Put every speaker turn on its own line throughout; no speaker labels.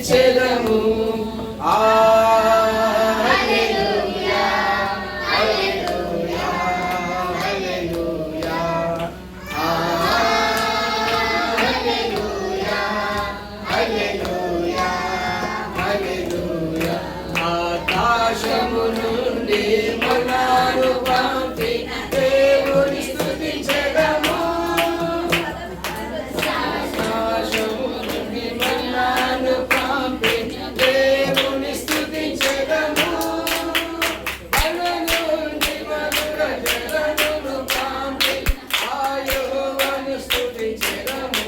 కీర్చెదము. హల్లెలూయా హల్లెలూయా హల్లెలూయా హల్లెలూయా హల్లెలూయా హల్లెలూయా. ఆకాశము నుండి మన్నాను పంపి దేవుని స్తుతించెదము. ఆకాశము నుండి మన్నాను పంపి దేవుని స్తుతించెదము. బల నుండి మధుర జలమును పంపి ఆ యెహోవాను స్తుతించెదము.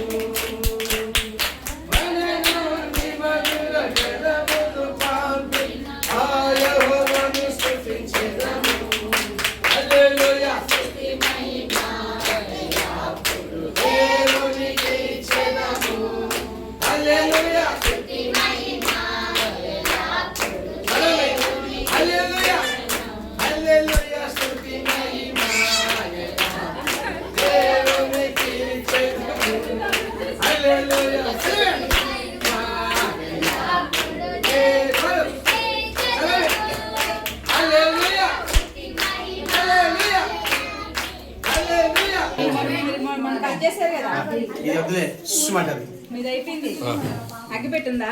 బల నుండి మధుర జలమును పంపి ఆ యెహోవాను స్తుతించెదము. హల్లెలూయా దేవునికి ఇచ్చెదము. హల్లెలూయా హల్లెలూయా హల్లెలూయా స్తుతి మహిమ దేవునికి ఇచ్చెదము. హల్లెలూయా హల్లెలూయా హల్లెలూయా హల్లెలూయా.
మనం కట్ చేశారు కదా,
ఇది వద్దులే సుమంటది.
మీది అయిపోయింది. అగ్గి పెట్టుందా?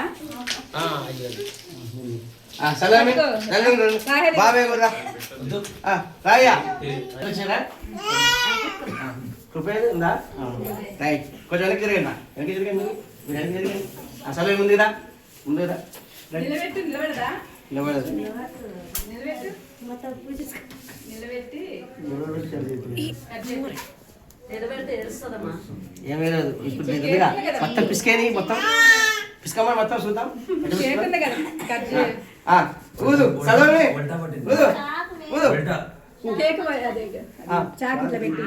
సలామి బాబే కూడా రాయ్యా వచ్చారా? కృపేది ఉందా? రైట్, కొంచెం వెనక్కి తిరగండి. వెనక్కి తిరగండి, మీరు వెనక్కి తిరగండి. సలామి ముందురా ముందురా
నిలబెట్టు. నిలబెడదా?
నిలబడదు.
నిలబెట్టు. నిలబెట్టి నిలబెడితే తెలుస్తుందమ్మా.
ఏమీ లేదు. ఇప్పుడు దగ్గర మొత్తం పిసికేది, మొత్తం పిసుకమ్మా, మొత్తం చూద్దాం.
కేక్ ఉంది కదా, కట్ చేయి.
ఊదు సలామి ఊదు ఊదు.
కేక్ అదే చాకు ఇట్లా పెట్టి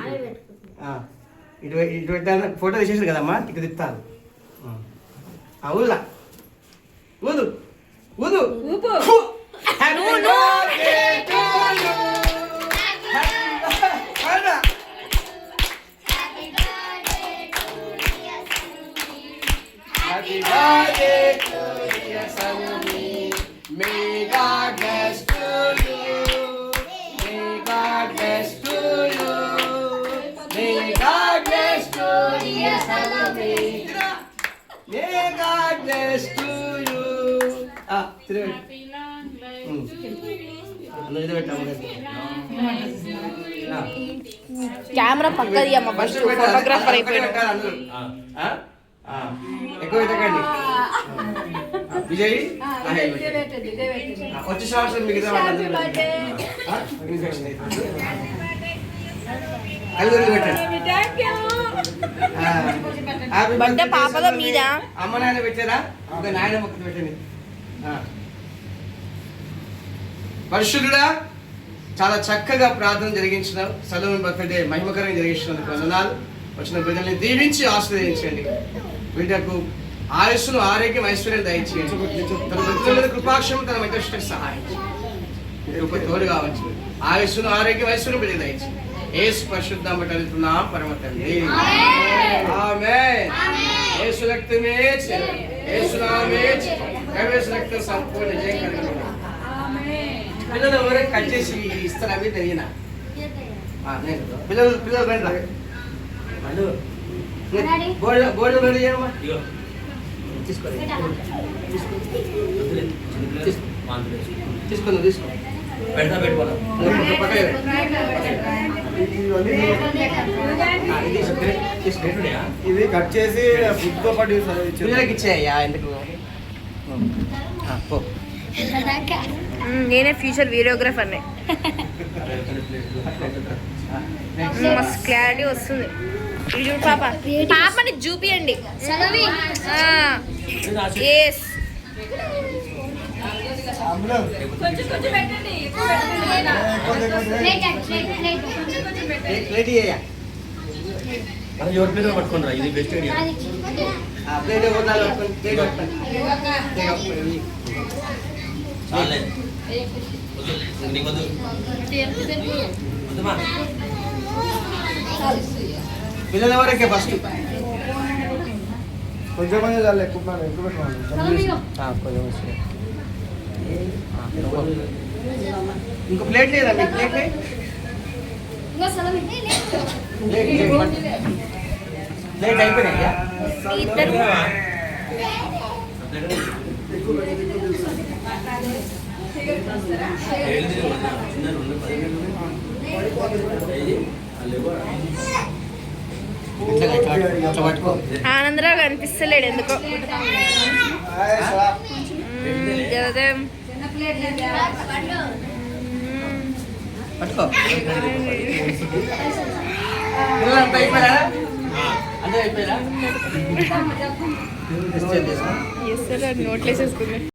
ఇటు ఇటు పెట్టాను. ఫోటో తీసేసారు కదమ్మా, ఇటు తిప్పుతారు. ఊదులా ఊదు ఊదు
ఊపు.
Happy birthday to dear Salome. May God bless to you. May God bless to you. May God bless to dear Salome. May God bless to you. Happy long life to you.
Camera పక్కది అమ్మ, first photographer అయిపోయాడు.
ఎక్కువ పెట్టకండి. విజయ్ వచ్చే సంవత్సరం మిగతా వాళ్ళందరూ
birthday పాపలో మీద
అమ్మ నాయన పెట్టారా? ఒక నాయన మొక్క పెట్టండి. పరిశుద్ధుడా, చాలా చక్కగా ప్రార్థన జరిగించిన సలోమి బర్త్డే మహిమకరంగా జరిగించినందుకు వందనాలు. వచ్చిన బిడ్డల్ని దీవించి ఆశీర్వదించండి. బిడ్డకు ఆయుస్సును ఆరోగ్యం ఐశ్వర్యం దయచేయండి. తన బిడ్డల మీద కృపాక్షం తన వెంట సహాయం చేయండి. తోడు కావచ్చు. ఆయుస్సును ఆరోగ్యం ఐశ్వర్యం బిడ్డ దయచేయండి. యేసు పరిశుద్ధ అడుగుతున్నాం పరమ తండ్రి. ఆమేన్. యేసు రక్తమే యేసు నామమే ప్రవేశ రక్తం సంపూర్ణ జయం కలిగిన పిల్లలు ఎవరైనా కట్ చేసి ఇస్తారు. అవి తెలియనా? పిల్లలు పిల్లలు రండి. గోల్డ్ రెడీ చేయమ్మా. తీసుకోండి తీసుకోండి తీసుకో.
ఇది కట్ చేసి ఫుడ్తో పాటు
పిల్లలకి ఇచ్చేయ్యా. ఎందుకు?
నేనే ఫ్యూచర్ వీడియోగ్రాఫర్ని. మస్తు క్లారిటీ వస్తుంది. ఇది చూడు పాప, పాపని చూపియండి. ఎస్
కొంచెం కొంచెం పెట్టండి.
పట్టుకుంటారా? ఇది బెస్ట్ ఐడియా.
ప్లేట్ ప్లేట్ పిల్లల వరకే ఫస్ట్.
కొంచెం చాలు ఎక్కువ పెట్టాలి
కొంచెం వస్తుంది. ఇంకో ప్లేట్ లేదా మీ ప్లేట్ ప్లేట్ అయిపోయినాయా?
ఇద్దరు
ఇట్లా పట్టుకో.
ఆనందరావు కనిపిస్తలేడు ఎందుకో. జగదేం
పట్టుకో. పిల్లలంతా అయిపోయారా? అందరూ అయిపోయారా?
నోట్లేసేసుకుంది.